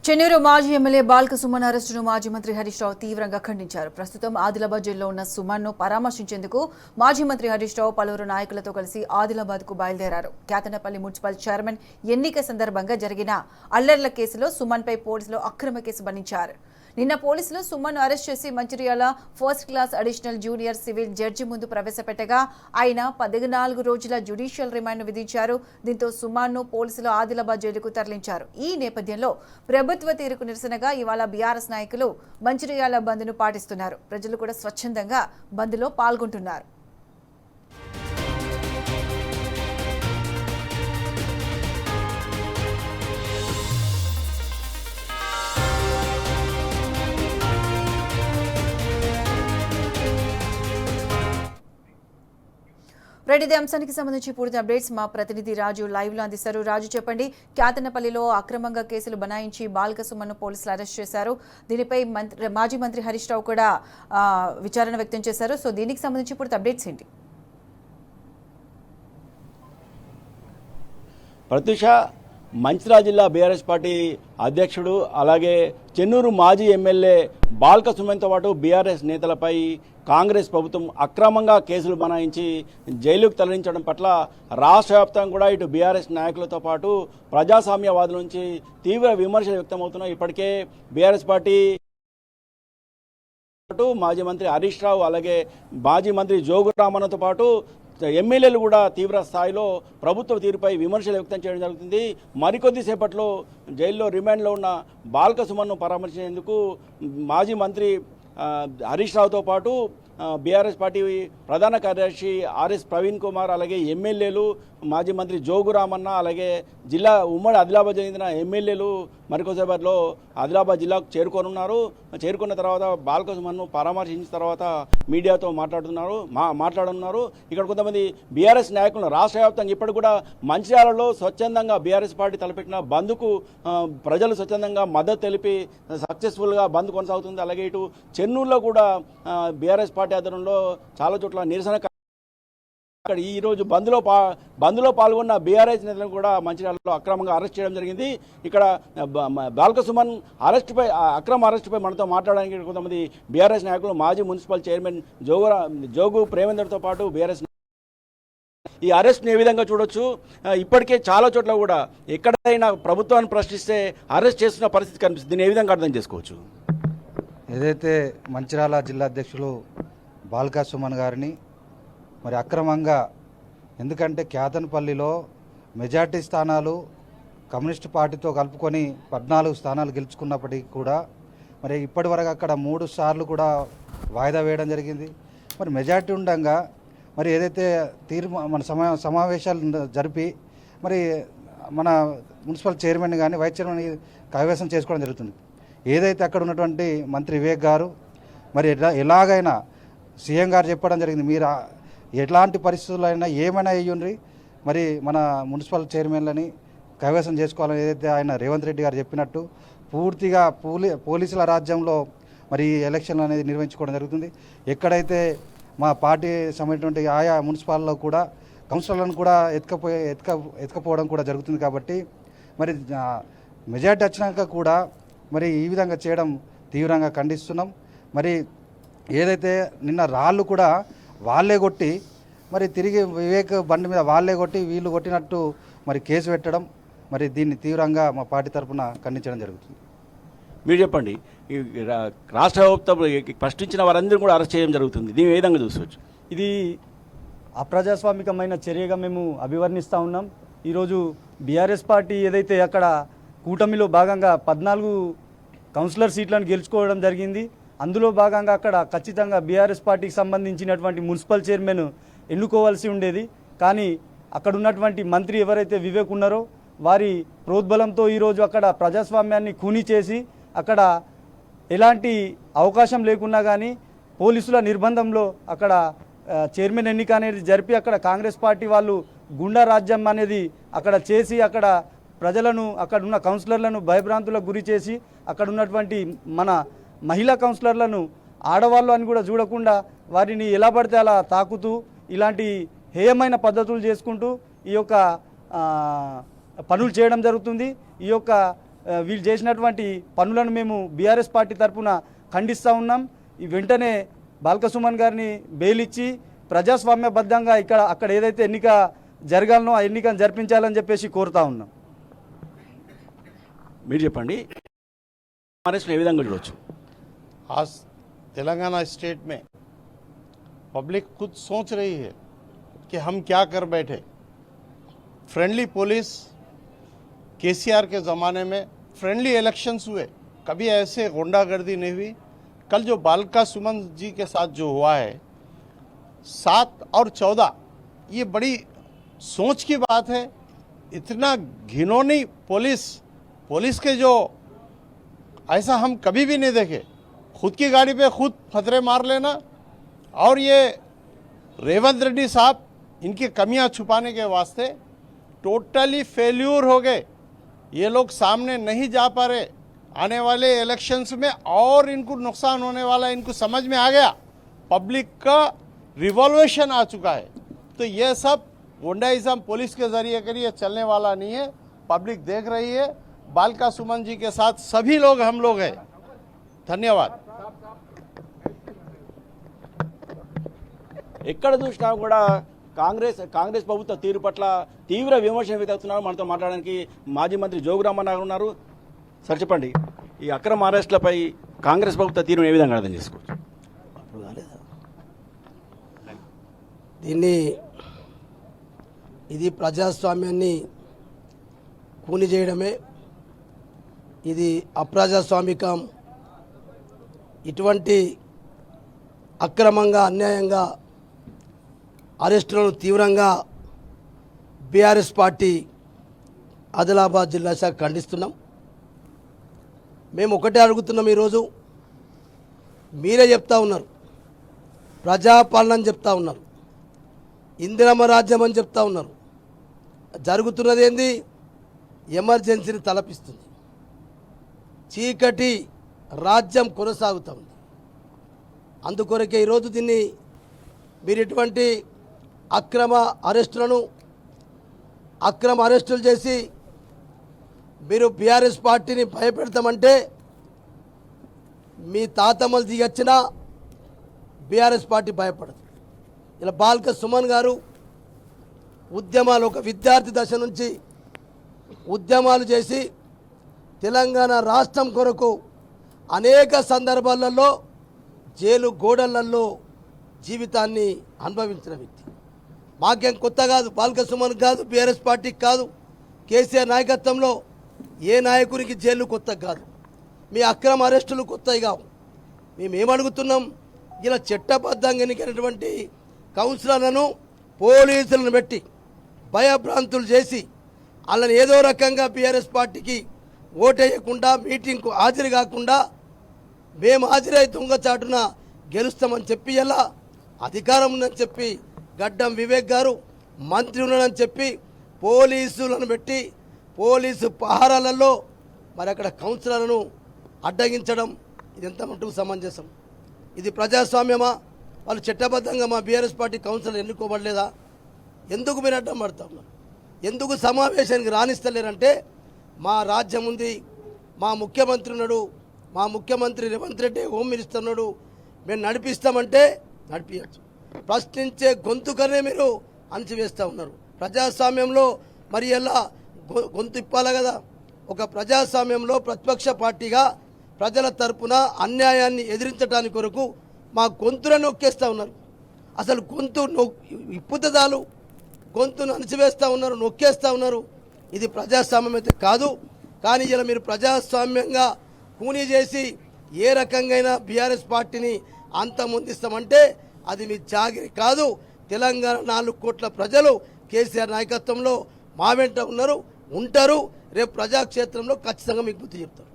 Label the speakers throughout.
Speaker 1: చెన్నూరు మాజీ ఎమ్మెల్యే బాల్క సుమన్ అరెస్టును మాజీ మంత్రి హరీష్ రావు తీవ్రంగా ఖండించారు. ప్రస్తుతం ఆదిలాబాద్ జైల్లో ఉన్న సుమన్ను పరామర్శించేందుకు మాజీ మంత్రి హరీష్ రావు పలువురు నాయకులతో కలిసి ఆదిలాబాద్కు బయలుదేరారు. కేతనపల్లి మున్సిపల్ చైర్మన్ ఎన్నిక సందర్భంగా జరిగిన అల్లర్ల కేసులో సుమన్పై పోలీసులు అక్రమ కేసు బనాయించారు. నిన్న పోలీసులు సుమన్ను అరెస్ట్ చేసి Mancherial first class additional junior civil judge ముందు ప్రవేశపెట్టగా ఆయన 14 రోజుల జ్యుడిషియల్ రిమాండ్ విధించారు. దీంతో సుమన్ను పోలీసులు ఆదిలాబాద్ జైలుకు తరలించారు. ఈ నేపథ్యంలో ప్రభుత్వ తీరుకు నిరసనగా ఇవాళ బీఆర్ఎస్ నాయకులు మంచిర్యాల బంద్ను పాటిస్తున్నారు. ప్రజలు కూడా స్వచ్ఛందంగా బంద్లో పాల్గొంటున్నారు. ఇదే అంశానికి సంబంధించి పూర్తి అప్డేట్స్ మా ప్రతినిధి రాజు లైవ్ లో అందిస్తారు. రాజు, చెప్పండి, కేతనపల్లిలో అక్రమంగా కేసులు బనాయించి బాల్క సుమన్ను పోలీసులు అరెస్ట్ చేశారు. దీనిపై మాజీ మంత్రి హరీష్ రావు కూడా విచారణ వ్యక్తం చేశారు. సో దీనికి సంబంధించి పూర్తి అప్డేట్స్ ఏంటి?
Speaker 2: ప్రత్యూష, మంచిర్యాల జిల్లా బీఆర్ఎస్ పార్టీ అధ్యక్షుడు అలాగే చెన్నూరు మాజీ ఎమ్మెల్యే బాల్క సుమన్తో పాటు బీఆర్ఎస్ నేతలపై కాంగ్రెస్ ప్రభుత్వం అక్రమంగా కేసులు బనాయించి జైలుకు తరలించడం పట్ల రాష్ట్ర వ్యాప్తంగా కూడా ఇటు బీఆర్ఎస్ నాయకులతో పాటు ప్రజాస్వామ్యవాదుల నుంచి తీవ్ర విమర్శలు వ్యక్తమవుతున్నాయి. ఇప్పటికే బీఆర్ఎస్ పార్టీ మాజీ మంత్రి హరీష్ రావు అలాగే మాజీ మంత్రి జోగు రామన్నతో పాటు ఎమ్మెల్యేలు కూడా తీవ్ర స్థాయిలో ప్రభుత్వ తీరుపై విమర్శలు వ్యక్తం చేయడం జరుగుతుంది. మరికొద్దిసేపట్లో జైల్లో రిమాండ్లో ఉన్న బాల్క సుమన్ను పరామర్శించేందుకు మాజీ మంత్రి హరీష్ రావుతో పాటు బీఆర్ఎస్ పార్టీ ప్రధాన కార్యదర్శి ఆర్ఎస్ ప్రవీణ్ కుమార్ అలాగే ఎమ్మెల్యేలు మాజీ మంత్రి జోగు రామన్న అలాగే జిల్లా ఉమ్మడి ఆదిలాబాద్ చెందిన ఎమ్మెల్యేలు మరికొద్దిసేపట్లో ఆదిలాబాద్ జిల్లాకు చేరుకోనున్నారు. చేరుకున్న తర్వాత బాల్క సుమన్ను పరామర్శించిన తర్వాత మీడియాతో మాట్లాడనున్నారు. ఇక్కడ కొంతమంది బీఆర్ఎస్ నాయకులు రాష్ట్ర వ్యాప్తంగా ఇప్పటికి కూడా మంచిర్యాలలో స్వచ్ఛందంగా బీఆర్ఎస్ పార్టీ తలపెట్టిన బంద్కు ప్రజలు స్వచ్ఛందంగా మద్దతు తెలిపి సక్సెస్ఫుల్గా బంద్ కొనసాగుతుంది. అలాగే ఇటు చెన్నూరులో కూడా బీఆర్ఎస్ పార్టీ ఆధ్వర్యంలో చాలా చోట్ల నిరసన అక్కడ ఈరోజు బంద్లో పాల్గొన్న బీఆర్ఎస్ నేతలను కూడా మంచిర్యాలలో అక్రమంగా అరెస్ట్ చేయడం జరిగింది. ఇక్కడ బాల్క సుమన్ అక్రమ అరెస్టుపై మనతో మాట్లాడడానికి కొంతమంది బీఆర్ఎస్ నాయకులు మాజీ మున్సిపల్ చైర్మన్ జోగు ప్రేమేందర్తో పాటు బీఆర్ఎస్ ఈ అరెస్ట్ని ఏ విధంగా చూడొచ్చు? ఇప్పటికే చాలా చోట్ల కూడా ఎక్కడైనా ప్రభుత్వాన్ని ప్రశ్నిస్తే అరెస్ట్ చేస్తున్న పరిస్థితి కనిపిస్తుంది. దీన్ని ఏ విధంగా అర్థం చేసుకోవచ్చు?
Speaker 3: ఏదైతే మంచిర్యాల జిల్లా అధ్యక్షులు బాల్క సుమన్ గారిని మరి అక్రమంగా, ఎందుకంటే కేతనపల్లిలో మెజార్టీ స్థానాలు కమ్యూనిస్ట్ పార్టీతో కలుపుకొని 14 స్థానాలు గెలుచుకున్నప్పటికీ కూడా మరి ఇప్పటి వరకు అక్కడ 3 సార్లు కూడా వాయిదా వేయడం జరిగింది. మరి మెజార్టీ ఉండగా మరి ఏదైతే మన సమావేశాలు జరిపి మరి మన మున్సిపల్ చైర్మన్ కానీ వైస్ చైర్మన్ కైవసం చేసుకోవడం జరుగుతుంది. ఏదైతే అక్కడ ఉన్నటువంటి మంత్రి వివేక్ గారు మరి ఎలాగైనా సీఎం గారు చెప్పడం జరిగింది, మీరు ఎట్లాంటి పరిస్థితుల్లో అయినా ఏమైనా అయ్యుండ్రి మరి మన మున్సిపల్ చైర్మన్లని కైవసం చేసుకోవాలని ఏదైతే ఆయన రేవంత్ రెడ్డి గారు చెప్పినట్టు పూర్తిగా పోలీసుల రాజ్యంలో మరి ఎలక్షన్లు అనేది నిర్వహించుకోవడం జరుగుతుంది. ఎక్కడైతే మా పార్టీ సంబంధించినటువంటి ఆయా మున్సిపాల్లో కూడా కౌన్సిలర్లను కూడా ఎత్తుకపోవడం కూడా జరుగుతుంది. కాబట్టి మరి మెజార్టీ వచ్చినాక కూడా మరి ఈ విధంగా చేయడం తీవ్రంగా ఖండిస్తున్నాం. మరి ఏదైతే నిన్న రాళ్ళు కూడా వాళ్ళే కొట్టి మరి తిరిగి వివేక్ బండి మీద వాళ్ళే కొట్టి వీళ్ళు కొట్టినట్టు మరి కేసు పెట్టడం, మరి దీన్ని తీవ్రంగా మా పార్టీ తరఫున ఖండించడం జరుగుతుంది.
Speaker 2: మీరు చెప్పండి, రాష్ట్ర ప్రభుత్వం ప్రశ్నించిన వారందరూ కూడా అరెస్ట్ చేయడం జరుగుతుంది. దీన్ని ఏ విధంగా చూసుకోవచ్చు?
Speaker 4: ఇది అప్రజాస్వామికమైన చర్యగా మేము అభివర్ణిస్తూ ఉన్నాం. ఈరోజు బీఆర్ఎస్ పార్టీ ఏదైతే అక్కడ కూటమిలో భాగంగా 14 కౌన్సిలర్ సీట్లను గెలుచుకోవడం జరిగింది. అందులో భాగంగా అక్కడ ఖచ్చితంగా బీఆర్ఎస్ పార్టీకి సంబంధించినటువంటి మున్సిపల్ చైర్మన్ ఎన్నుకోవాల్సి ఉండేది. కానీ అక్కడ ఉన్నటువంటి మంత్రి ఎవరైతే వివేక్ ఉన్నారో వారి ప్రోద్బలంతో ఈరోజు అక్కడ ప్రజాస్వామ్యాన్ని ఖూనీ చేసి అక్కడ ఎలాంటి అవకాశం లేకున్నా కానీ పోలీసుల నిర్బంధంలో అక్కడ చైర్మన్ ఎన్నిక అనేది జరిపి అక్కడ కాంగ్రెస్ పార్టీ వాళ్ళు గుండా రాజ్యం అనేది అక్కడ చేసి అక్కడ ప్రజలను అక్కడ ఉన్న కౌన్సిలర్లను భయభ్రాంతులకు గురి చేసి అక్కడ ఉన్నటువంటి మన మహిళా కౌన్సిలర్లను ఆడవాళ్ళు అని కూడా చూడకుండా వారిని ఎలా పడితే అలా తాకుతూ ఇలాంటి హేయమైన పద్ధతులు చేసుకుంటూ ఈ యొక్క పనులు చేయడం జరుగుతుంది. ఈ యొక్క వీళ్ళు చేసినటువంటి పనులను మేము బీఆర్ఎస్ పార్టీ తరఫున ఖండిస్తూ ఉన్నాం. ఈ వెంటనే బాల్క సుమన్ గారిని బెయిల్ ఇచ్చి ప్రజాస్వామ్యబద్ధంగా అక్కడ ఏదైతే ఎన్నిక జరగాలనో ఆ ఎన్నికను జరిపించాలని చెప్పేసి కోరుతా ఉన్నాం.
Speaker 2: మీరు చెప్పండి, అరెస్ట్ ఏ విధంగా చూడొచ్చు?
Speaker 5: आज तेलंगाना स्टेट में पब्लिक खुद सोच रही है कि हम क्या कर बैठे। फ्रेंडली पुलिस केसीआर के ज़माने में फ्रेंडली इलेक्शंस हुए, कभी ऐसे गुंडागर्दी नहीं हुई। कल जो बालका सुमन जी के साथ जो हुआ है 7 और 14, ये बड़ी सोच की बात है। इतना घिनौनी पुलिस के जो ऐसा हम कभी भी नहीं देखे। खुद की गाड़ी पे खुद फतरे मार लेना, और ये रेवंत रेड्डी साहब इनकी कमियां छुपाने के वास्ते टोटली फेल्यूर हो गए। ये लोग सामने नहीं जा पा रहे। आने वाले इलेक्शंस में और इनको नुकसान होने वाला, इनको समझ में आ गया। पब्लिक का रिवॉल्यूशन आ चुका है। तो ये सब गुंडाइज्म पुलिस के जरिए करिए चलने वाला नहीं है। पब्लिक देख रही है। बालका सुमन जी के साथ सभी लोग हम लोग हैं। धन्यवाद।
Speaker 2: ఎక్కడ చూసినా కూడా కాంగ్రెస్ ప్రభుత్వ తీరు పట్ల తీవ్ర విమర్శలు వ్యక్తమవుతున్నారు. మనతో మాట్లాడడానికి మాజీ మంత్రి జోగురామన్న గారు ఉన్నారు. సార్ చెప్పండి, ఈ అక్రమ అరెస్టులపై కాంగ్రెస్ ప్రభుత్వ తీరును ఏ విధంగా అర్థం చేసుకోవచ్చు?
Speaker 6: ఇది ప్రజాస్వామ్యాన్ని కూని చేయడమే. ఇది అప్రజాస్వామికం. ఇటువంటి అక్రమంగా అన్యాయంగా అరెస్టులను తీవ్రంగా బీఆర్ఎస్ పార్టీ ఆదిలాబాద్ జిల్లా శాఖ ఖండిస్తున్నాం. మేము ఒకటే అడుగుతున్నాం. ఈరోజు మీరే చెప్తా ఉన్నారు, ప్రజాపాలన అని చెప్తా ఉన్నారు, ఇందిరమ్మ రాజ్యం అని చెప్తా ఉన్నారు. జరుగుతున్నది ఏంది? ఎమర్జెన్సీని తలపిస్తుంది. చీకటి రాజ్యం కొనసాగుతూ ఉంది. అందుకొరకే ఈరోజు దీన్ని మీరు ఇటువంటి అక్రమ అరెస్టులు చేసి మీరు బీఆర్ఎస్ పార్టీని భయపెడతామంటే మీ తాతమ్మలు దిగొచ్చినా బీఆర్ఎస్ పార్టీ భయపడదు. ఇలా బాల్క సుమన్ గారు ఉద్యమాలు, ఒక విద్యార్థి దశ నుంచి ఉద్యమాలు చేసి తెలంగాణ రాష్ట్రం కొరకు అనేక సందర్భాలలో జైలు గోడలలో జీవితాన్ని అనుభవించిన వ్యక్తి. మాకేం కొత్త కాదు, బాల్క సుమన్ కాదు, బీఆర్ఎస్ పార్టీకి కాదు, కేసీఆర్ నాయకత్వంలో ఏ నాయకునికి జైలు కొత్త కాదు. మీ అక్రమ అరెస్టులు కొత్తవి కావు. మేమేమడుగుతున్నాం, ఇలా చట్టబద్ధంగా ఎన్నికైనటువంటి కౌన్సిలర్లను పోలీసులను పెట్టి భయభ్రాంతులు చేసి వాళ్ళని ఏదో రకంగా బీఆర్ఎస్ పార్టీకి ఓటేయకుండా, మీటింగ్కు హాజరు కాకుండా మేము హాజరై దొంగచాటున గెలుస్తామని చెప్పి, ఎలా అధికారం ఉందని చెప్పి గడ్డం వివేక్ గారు మంత్రి ఉన్నాడని చెప్పి పోలీసులను పెట్టి పోలీసు పహారాలలో మరి అక్కడ కౌన్సిలర్లను అడ్డగించడం, ఇది ఎంత మటుకు సమంజసం? ఇది ప్రజాస్వామ్యమా? వాళ్ళు చట్టబద్ధంగా మా బీఆర్ఎస్ పార్టీ కౌన్సిలర్ ఎన్నుకోబడలేదా? ఎందుకు మీరు అడ్డం పడతా ఉన్నారు? ఎందుకు సమావేశానికి రాణిస్తలేరంటే, మా రాజ్యం ఉంది, మా ముఖ్యమంత్రి ఉన్నాడు, మా ముఖ్యమంత్రి రేవంత్ రెడ్డి హోమ్ మినిస్టర్ ఉన్నాడు, మేము నడిపిస్తామంటే నడిపించచ్చు. ప్రశ్నించే గొంతుకనే మీరు అణచివేస్తూ ఉన్నారు. ప్రజాస్వామ్యంలో మరి ఎలా గొంతు ఇప్పాలి కదా? ఒక ప్రజాస్వామ్యంలో ప్రతిపక్ష పార్టీగా ప్రజల తరపున అన్యాయాన్ని ఎదిరించడానికి కొరకు మా గొంతులను నొక్కేస్తూ ఉన్నారు. అసలు గొంతు ఇప్పుతాలు, గొంతును అణచివేస్తూ ఉన్నారు, నొక్కేస్తూ ఉన్నారు. ఇది ప్రజాస్వామ్యం అయితే కాదు. కానీ ఇలా మీరు ప్రజాస్వామ్యంగా కూనీ చేసి ఏ రకంగా బీఆర్ఎస్ పార్టీని అంతమొందిస్తామంటే అది మీ జాగిరి కాదు. తెలంగాణ 4 కోట్ల ప్రజలు కేసీఆర్ నాయకత్వంలో మా వెంట ఉన్నారు, ఉంటారు. రేపు ప్రజాక్షేత్రంలో ఖచ్చితంగా మీకు బుద్ధి చెప్తారు.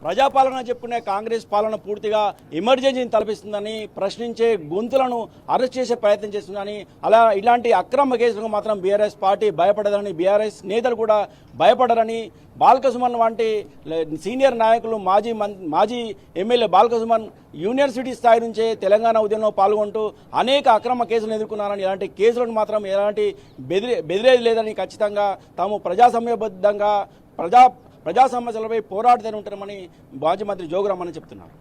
Speaker 2: ప్రజాపాలన చెప్పుకునే కాంగ్రెస్ పాలన పూర్తిగా ఎమర్జెన్సీని తలపిస్తుందని, ప్రశ్నించే గొంతులను అరెస్ట్ చేసే ప్రయత్నం చేస్తుందని, ఇలాంటి అక్రమ కేసులకు మాత్రం బీఆర్ఎస్ పార్టీ భయపడదని, బీఆర్ఎస్ నేతలు కూడా భయపడరని, బాల్క సుమన్ వంటి సీనియర్ నాయకులు, మాజీ ఎమ్మెల్యే బాల్క సుమన్ యూనివర్సిటీ స్థాయి నుంచే తెలంగాణ ఉద్యమంలో పాల్గొంటూ అనేక అక్రమ కేసులు ఎదుర్కొన్నారని, ఇలాంటి కేసులను మాత్రం ఎలాంటి బెదిరేది లేదని, ఖచ్చితంగా తాము ప్రజాస్వామ్యబద్ధంగా ప్రజా సమస్యలపై పోరాడుతూనే ఉంటామని మాజీ మంత్రి జోగురామన్ చెప్తున్నారు.